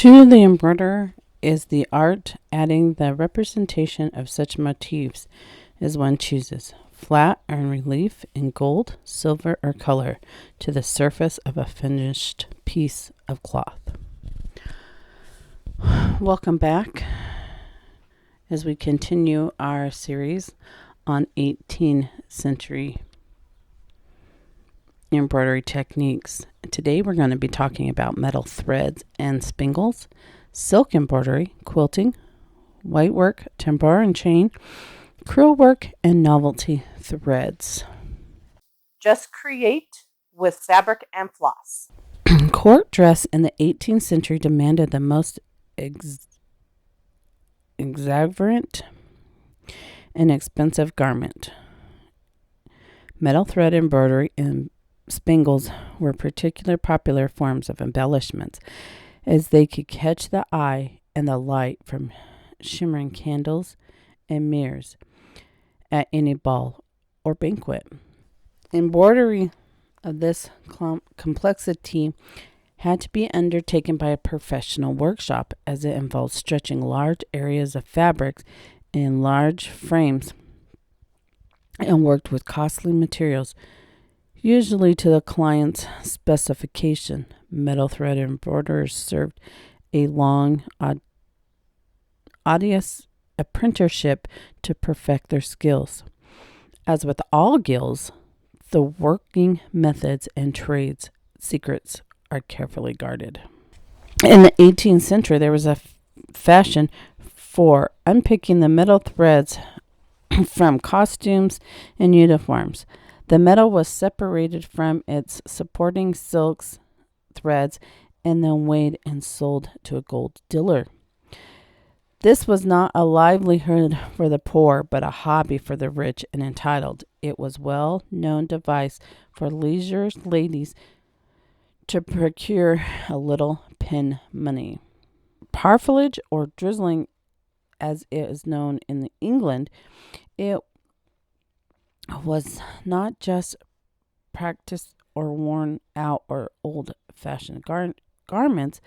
To the embroiderer is the art adding the representation of such motifs as one chooses, flat or in relief in gold, silver, or color, to the surface of a finished piece of cloth. Welcome back as we continue our series on 18th century embroidery techniques. Today we're going to be talking about metal threads and spangles, silk embroidery, quilting, whitework, tambour and chain, crewel work, and novelty threads. Just create with fabric and floss. Court dress in the 18th century demanded the most exuberant and expensive garment. Metal thread embroidery and spangles were particularly popular forms of embellishments, as they could catch the eye and the light from shimmering candles and mirrors at any ball or banquet. Embroidery of this complexity had to be undertaken by a professional workshop, as it involved stretching large areas of fabrics in large frames and worked with costly materials, usually to the client's specification. Metal thread embroiderers served a long, arduous apprenticeship to perfect their skills. As with all guilds, the working methods and trades secrets are carefully guarded. In the 18th century, there was a fashion for unpicking the metal threads from costumes and uniforms. The metal was separated from its supporting silks threads and then weighed and sold to a gold dealer. This was not a livelihood for the poor, but a hobby for the rich and entitled. It was a well-known device for leisure ladies to procure a little pin money. Parfilage, or drizzling as it is known in England, it was not just practiced or worn out or old-fashioned garments.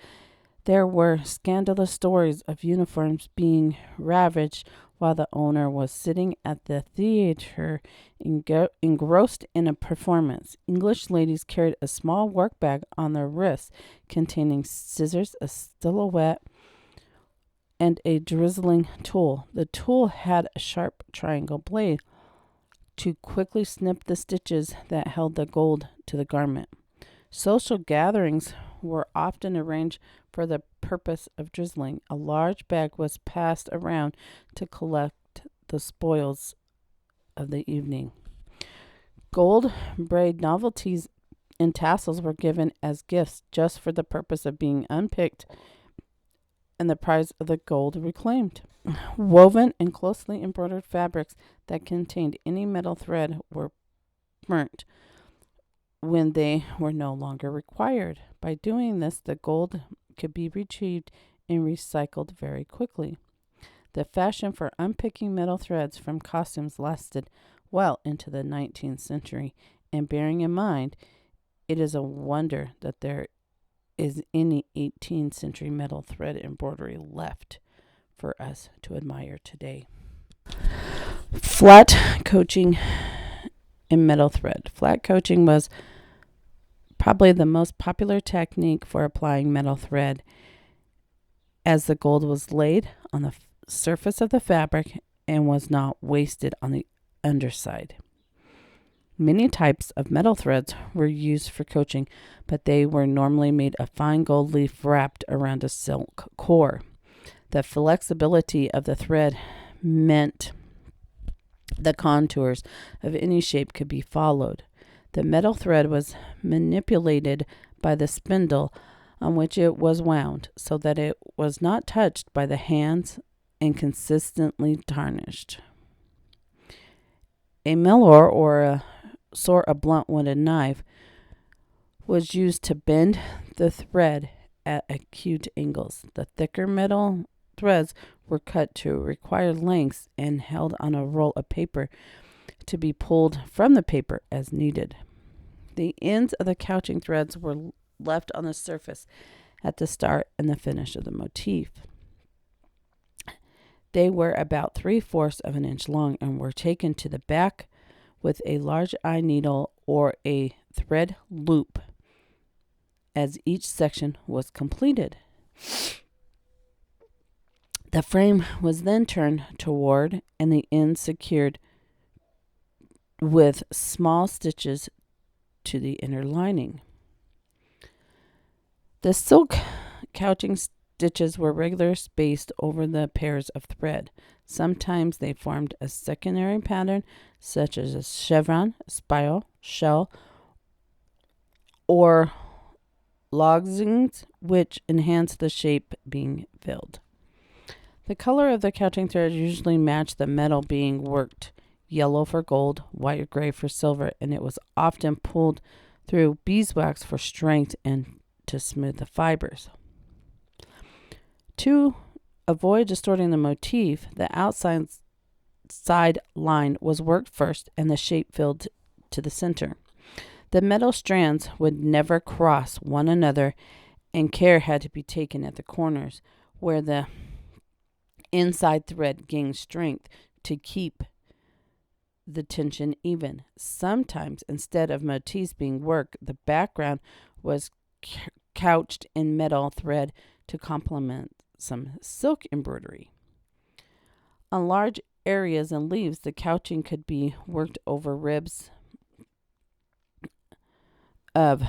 There were scandalous stories of uniforms being ravaged while the owner was sitting at the theater engrossed in a performance. English ladies carried a small work bag on their wrists containing scissors, a silhouette, and a drizzling tool. The tool had a sharp triangle blade to quickly snip the stitches that held the gold to the garment. Social gatherings were often arranged for the purpose of drizzling. A large bag was passed around to collect the spoils of the evening. Gold braid novelties and tassels were given as gifts just for the purpose of being unpicked and the prize of the gold reclaimed. Woven and closely embroidered fabrics that contained any metal thread were burnt when they were no longer required. By doing this, the gold could be retrieved and recycled very quickly. The fashion for unpicking metal threads from costumes lasted well into the 19th century, and bearing in mind, it is a wonder that there is any 18th century metal thread embroidery left for us to admire today. Flat coaching in metal thread. Flat coaching was probably the most popular technique for applying metal thread, as the gold was laid on the surface of the fabric and was not wasted on the underside. Many types of metal threads were used for coaching, but they were normally made of fine gold leaf wrapped around a silk core. The flexibility of the thread meant the contours of any shape could be followed. The metal thread was manipulated by the spindle on which it was wound, so that it was not touched by the hands and consistently tarnished. A melor, or a sort of blunt wooden knife, was used to bend the thread at acute angles. The thicker metal threads were cut to required lengths and held on a roll of paper to be pulled from the paper as needed. The ends of the couching threads were left on the surface at the start and the finish of the motif. They were about 3/4 of an inch long and were taken to the back with a large eye needle or a thread loop as each section was completed. The frame was then turned toward and the ends secured with small stitches to the inner lining. The silk couching stitches were regular spaced over the pairs of thread. Sometimes they formed a secondary pattern, such as a chevron, spiral, shell, or lozings, which enhanced the shape being filled. The color of the couching thread usually matched the metal being worked, yellow for gold, white or gray for silver, and it was often pulled through beeswax for strength and to smooth the fibers. To avoid distorting the motif, the outside side line was worked first and the shape filled to the center. The metal strands would never cross one another, and care had to be taken at the corners where the inside thread gained strength to keep the tension even. Sometimes, instead of motifs being worked, the background was couched in metal thread to complement some silk embroidery. On large areas and leaves, the couching could be worked over ribs of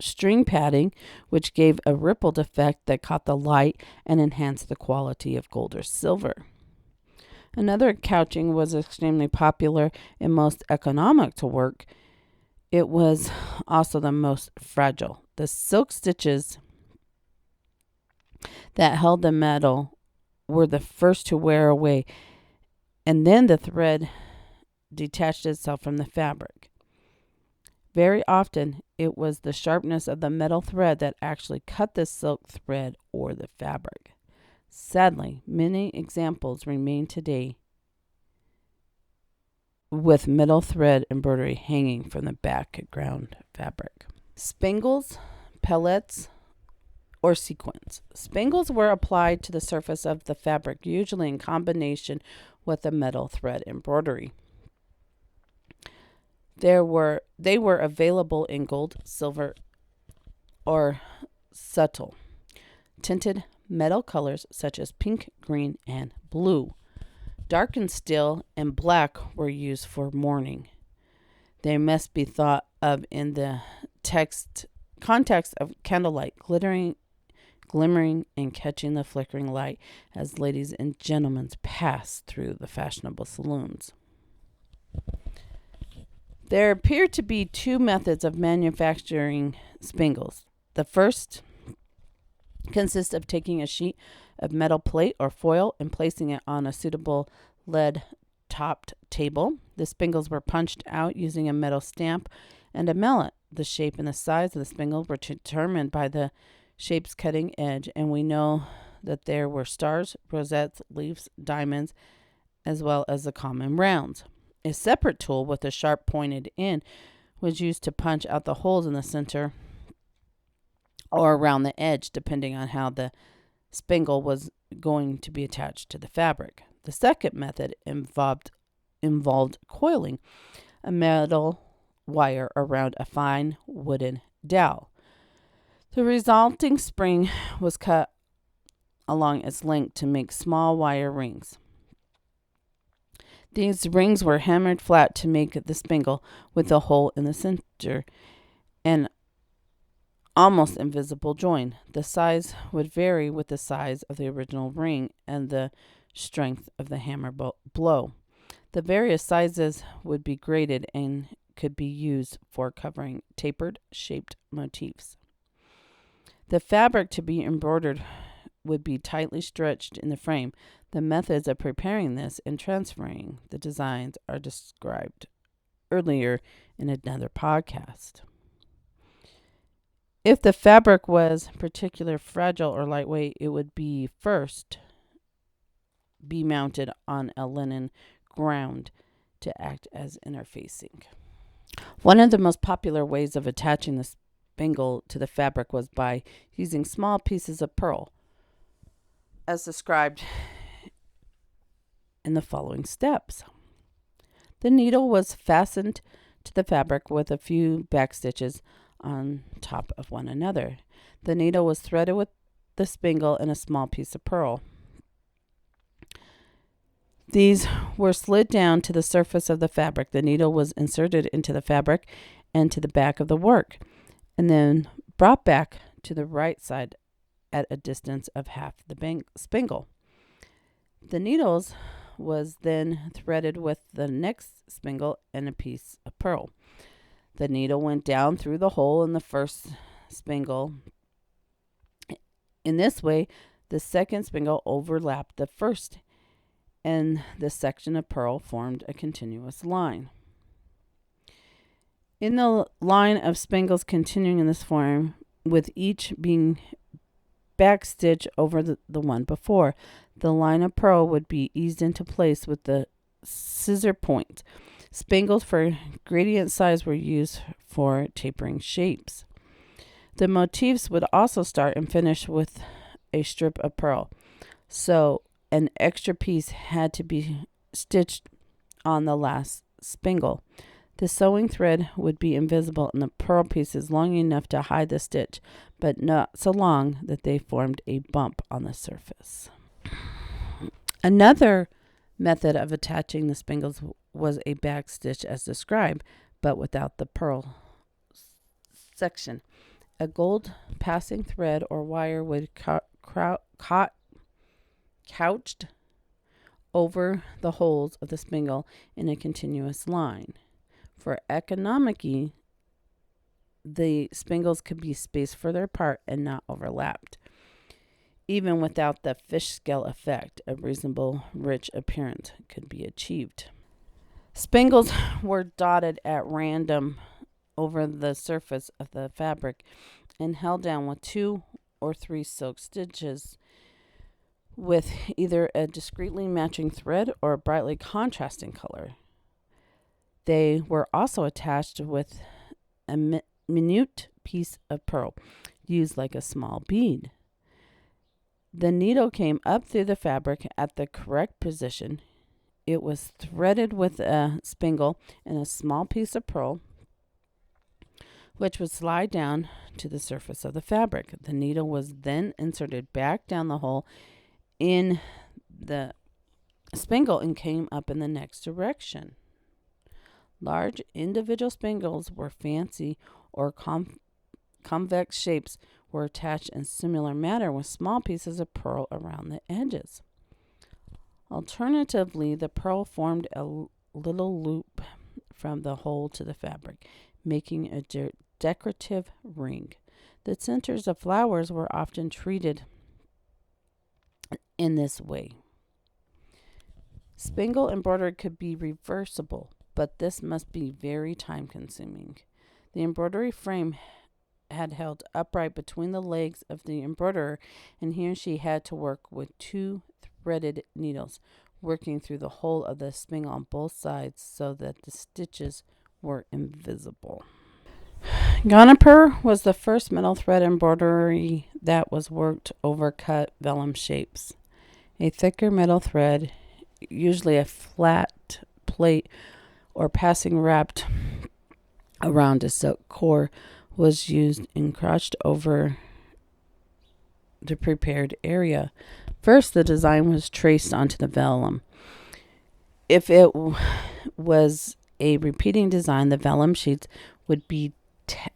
string padding, which gave a rippled effect that caught the light and enhanced the quality of gold or silver. Another couching was extremely popular and most economic to work. It was also the most fragile. The silk stitches that held the metal were the first to wear away, and then the thread detached itself from the fabric. Very often, it was the sharpness of the metal thread that actually cut the silk thread or the fabric. Sadly, many examples remain today with metal thread embroidery hanging from the background fabric. Spangles, pellets, or sequins. Spangles were applied to the surface of the fabric, usually in combination with the metal thread embroidery. They were available in gold, silver, or subtle tinted metal colors such as pink, green, and blue. Darkened steel and black were used for mourning. They must be thought of in the context of candlelight, glimmering and catching the flickering light as ladies and gentlemen pass through the fashionable saloons. There appear to be two methods of manufacturing spangles. The first consists of taking a sheet of metal plate or foil and placing it on a suitable lead-topped table. The spangles were punched out using a metal stamp and a mallet. The shape and the size of the spangle were determined by the shape's cutting edge, and we know that there were stars, rosettes, leaves, diamonds, as well as the common rounds. A separate tool with a sharp pointed end was used to punch out the holes in the center or around the edge, depending on how the spangle was going to be attached to the fabric. The second method involved coiling a metal wire around a fine wooden dowel. The resulting spring was cut along its length to make small wire rings. These rings were hammered flat to make the spangle with a hole in the center and almost invisible join. The size would vary with the size of the original ring and the strength of the hammer blow. The various sizes would be graded and could be used for covering tapered shaped motifs. The fabric to be embroidered would be tightly stretched in the frame. The methods of preparing this and transferring the designs are described earlier in another podcast. If the fabric was particularly fragile or lightweight, it would be first be mounted on a linen ground to act as interfacing. One of the most popular ways of attaching the spangle to the fabric was by using small pieces of pearl, as described in the following steps. The needle was fastened to the fabric with a few back stitches on top of one another. The needle was threaded with the spangle and a small piece of pearl. These were slid down to the surface of the fabric. The needle was inserted into the fabric and to the back of the work, and then brought back to the right side at a distance of half the spangle. The needles was then threaded with the next spangle and a piece of pearl. The needle went down through the hole in the first spangle. In this way, the second spangle overlapped the first, and the section of pearl formed a continuous line. In the line of spangles continuing in this form, with each being backstitched over the one before, the line of pearl would be eased into place with the scissor point. Spangles for gradient size were used for tapering shapes. The motifs would also start and finish with a strip of pearl, so an extra piece had to be stitched on the last spangle. The sewing thread would be invisible and the pearl pieces long enough to hide the stitch, but not so long that they formed a bump on the surface. Another method of attaching the spangles was a back stitch as described, but without the pearl section. A gold passing thread or wire would couched over the holes of the spangle in a continuous line. For economy, the spangles could be spaced further apart and not overlapped. Even without the fish scale effect, a reasonable rich appearance could be achieved. Spangles were dotted at random over the surface of the fabric and held down with 2 or 3 silk stitches with either a discreetly matching thread or a brightly contrasting color. They were also attached with a minute piece of pearl, used like a small bead. The needle came up through the fabric at the correct position. It was threaded with a spangle and a small piece of pearl, which would slide down to the surface of the fabric. The needle was then inserted back down the hole in the spangle and came up in the next direction. Large individual spangles were fancy or convex shapes were attached in similar manner with small pieces of pearl around the edges. Alternatively, the pearl formed a little loop from the hole to the fabric, making a decorative ring. The centers of flowers were often treated in this way. Spangle embroidery could be reversible, but this must be very time consuming. The embroidery frame had held upright between the legs of the embroiderer, and he or she had to work with 2 threaded needles, working through the whole of the spangle on both sides so that the stitches were invisible. Rappaport was the first metal thread embroidery that was worked over cut vellum shapes. A thicker metal thread, usually a flat plate or passing wrapped around a silk core, was used and crouched over the prepared area. First, the design was traced onto the vellum. If it was a repeating design, the vellum sheets would be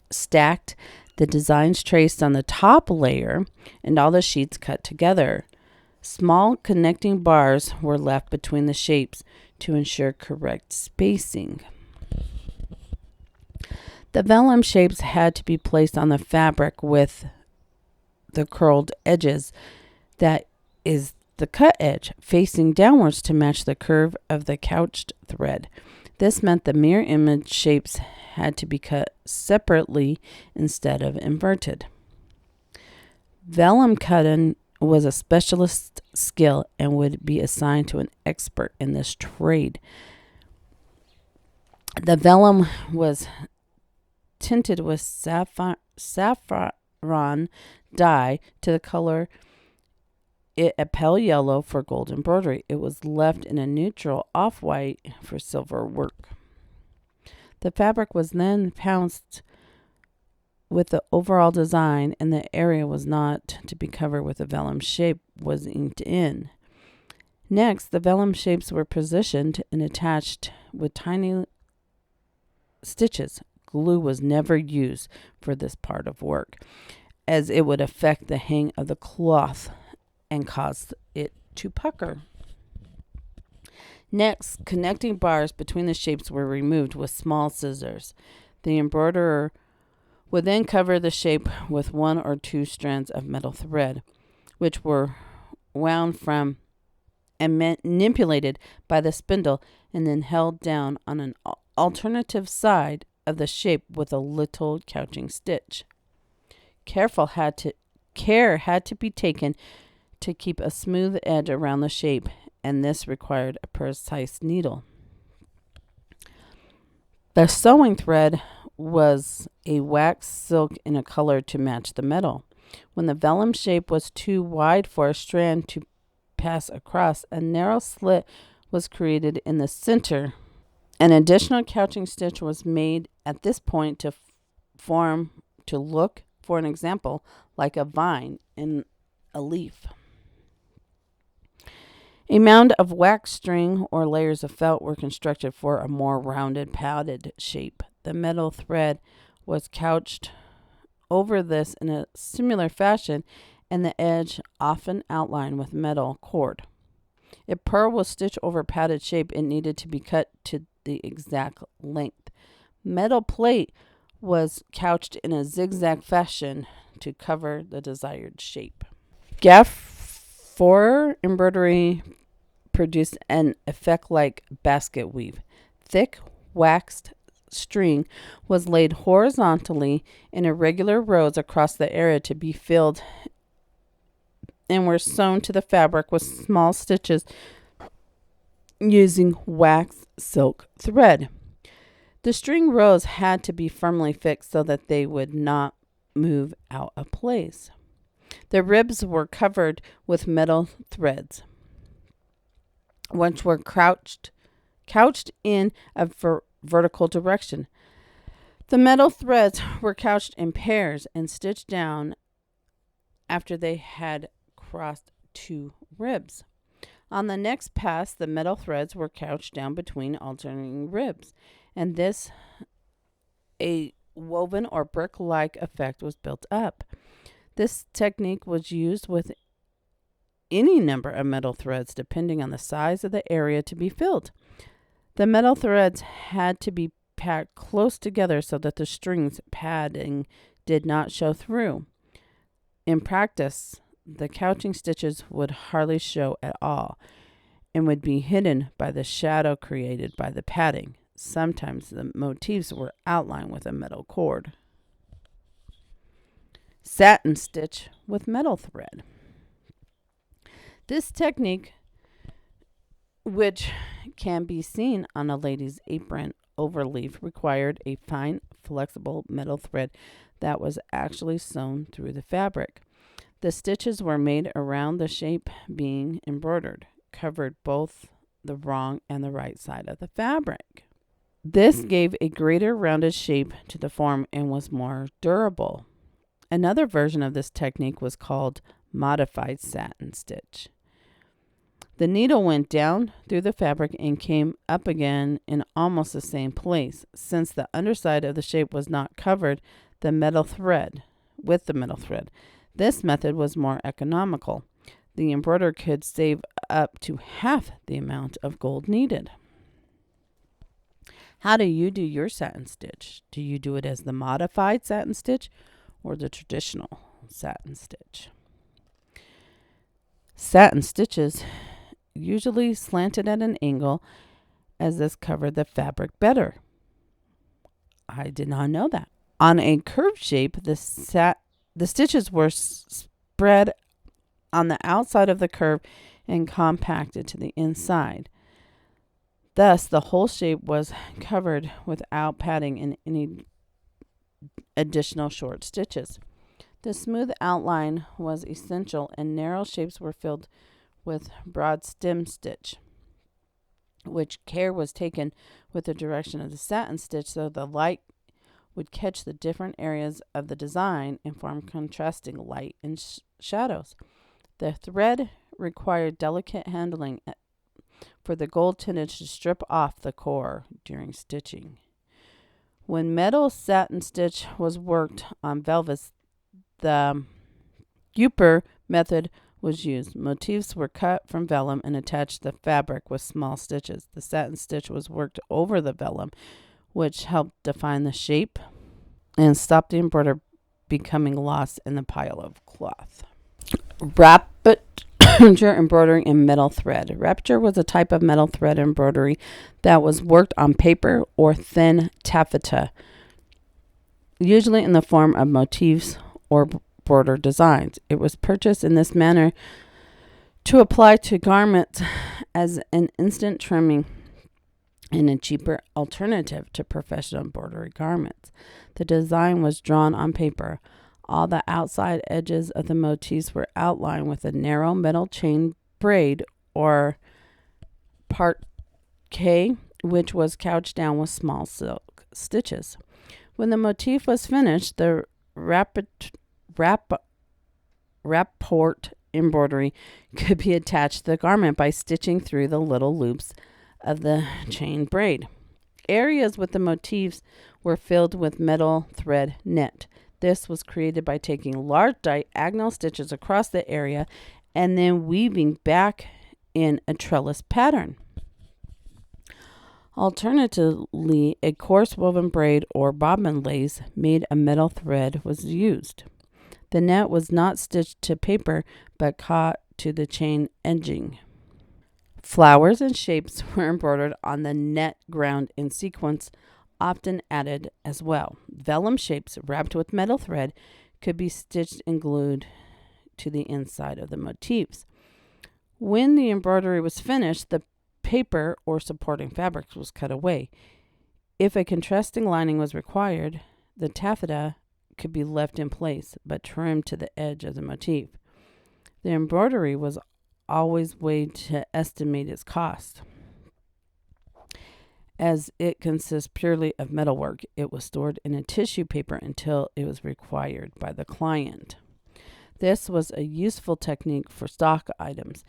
stacked, the designs traced on the top layer, and all the sheets cut together. Small connecting bars were left between the shapes to ensure correct spacing. The vellum shapes had to be placed on the fabric with the curled edges, that is the cut edge, facing downwards to match the curve of the couched thread. This meant the mirror image shapes had to be cut separately instead of inverted. Vellum cutting was a specialist skill and would be assigned to an expert in this trade. The vellum was tinted with saffron dye to the color a pale yellow for gold embroidery. It was left in a neutral off-white for silver work. The fabric was then pounced with the overall design, and the area was not to be covered with a vellum shape was inked in. Next, the vellum shapes were positioned and attached with tiny stitches. Glue was never used for this part of work, as it would affect the hang of the cloth and cause it to pucker. Next, connecting bars between the shapes were removed with small scissors. The embroiderer would then cover the shape with 1 or 2 strands of metal thread, which were wound from and manipulated by the spindle and then held down on an alternative side of the shape with a little couching stitch. Care had to be taken to keep a smooth edge around the shape, and this required a precise needle. The sewing thread was a wax silk in a color to match the metal. When the vellum shape was too wide for a strand to pass across, a narrow slit was created in the center. An additional couching stitch was made at this point to look, for an example, like a vine in a leaf. A mound of wax string or layers of felt were constructed for a more rounded, padded shape. The metal thread was couched over this in a similar fashion, and the edge often outlined with metal cord. If pearl was stitched over padded shape, it needed to be cut to the exact length. Metal plate was couched in a zigzag fashion to cover the desired shape. Geff for embroidery produced an effect like basket weave. Thick waxed string was laid horizontally in irregular rows across the area to be filled and were sewn to the fabric with small stitches using wax silk thread. The string rows had to be firmly fixed so that they would not move out of place. The ribs were covered with metal threads, which were couched in a vertical direction. The metal threads were couched in pairs and stitched down after they had crossed 2 ribs. On the next pass, the metal threads were couched down between alternating ribs, and this a woven or brick-like effect was built up. This technique was used with any number of metal threads depending on the size of the area to be filled. The metal threads had to be packed close together so that the string's padding did not show through. In practice, the couching stitches would hardly show at all and would be hidden by the shadow created by the padding. Sometimes the motifs were outlined with a metal cord. Satin stitch with metal thread. This technique, which can be seen on a lady's apron overleaf, required a fine, flexible metal thread that was actually sewn through the fabric. The stitches were made around the shape being embroidered, covered both the wrong and the right side of the fabric. This gave a greater rounded shape to the form and was more durable. Another version of this technique was called modified satin stitch. The needle went down through the fabric and came up again in almost the same place. Since the underside of the shape was not covered with the metal thread, this method was more economical. The embroiderer could save up to half the amount of gold needed. How do you do your satin stitch? Do you do it as the modified satin stitch or the traditional satin stitch? Satin stitches usually slanted at an angle, as this covered the fabric better. I did not know that. On a curved shape, the stitches were spread on the outside of the curve and compacted to the inside. Thus, the whole shape was covered without padding in any additional short stitches. The smooth outline was essential, and narrow shapes were filled with broad stem stitch, which care was taken with the direction of the satin stitch so the light would catch the different areas of the design and form contrasting light and shadows. The thread required delicate handling for the gold tintage to strip off the core during stitching. When metal satin stitch was worked on velvets, the Gupper method was used. Motifs were cut from vellum and attached to the fabric with small stitches. The satin stitch was worked over the vellum, which helped define the shape and stop the embroidery becoming lost in the pile of cloth. Rappaport embroidery in metal thread. Rappaport was a type of metal thread embroidery that was worked on paper or thin taffeta, usually in the form of motifs or border designs. It was purchased in this manner to apply to garments as an instant trimming and a cheaper alternative to professional embroidery garments. The design was drawn on paper. All the outside edges of the motifs were outlined with a narrow metal chain braid or parquet, which was couched down with small silk stitches. When the motif was finished, the Rappaport embroidery could be attached to the garment by stitching through the little loops of the chain braid. Areas with the motifs were filled with metal thread net. This was created by taking large diagonal stitches across the area and then weaving back in a trellis pattern. Alternatively, a coarse woven braid or bobbin lace made of metal thread was used. The net was not stitched to paper but caught to the chain edging. Flowers and shapes were embroidered on the net ground in sequins, often added as well. Vellum shapes wrapped with metal thread could be stitched and glued to the inside of the motifs. When the embroidery was finished, the paper or supporting fabric was cut away. If a contrasting lining was required, the taffeta could be left in place but trimmed to the edge of the motif. The embroidery was always weighed to estimate its cost. As it consists purely of metalwork, it was stored in a tissue paper until it was required by the client. This was a useful technique for stock items.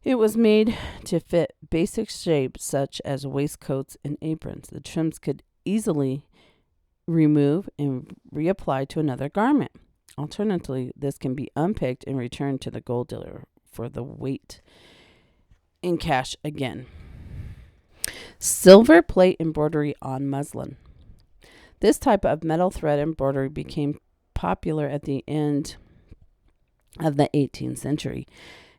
It was made to fit basic shapes such as waistcoats and aprons. The trims could easily remove and reapply to another garment. Alternatively, this can be unpicked and returned to the gold dealer for the weight in cash again. Silver plate embroidery on muslin. This type of metal thread embroidery became popular at the end of the 18th century,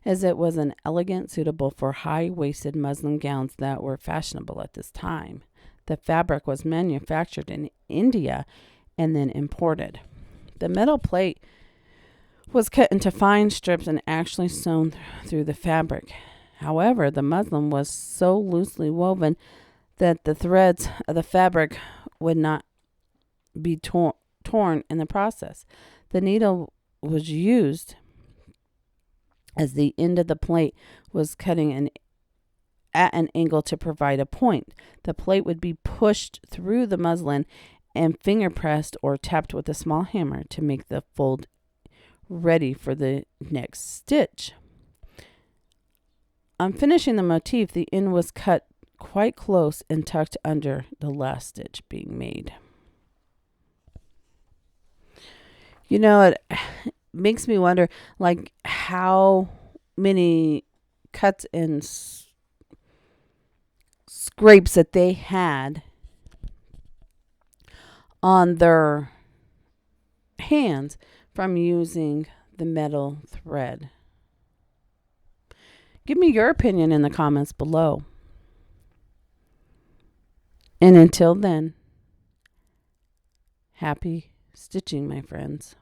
as it was an elegant, suitable for high-waisted muslin gowns that were fashionable at this time. The fabric was manufactured in India and then imported. The metal plate was cut into fine strips and actually sewn through the fabric. However, the muslin was so loosely woven that the threads of the fabric would not be torn in the process. The needle was used as the end of the plate was cutting at an angle to provide a point. The plate would be pushed through the muslin and finger pressed or tapped with a small hammer to make the fold ready for the next stitch. On finishing the motif, the end was cut quite close and tucked under the last stitch being made. You know, it makes me wonder, like, how many cuts and scrapes that they had on their hands from using the metal thread. Give me your opinion in the comments below. And until then, happy stitching, my friends.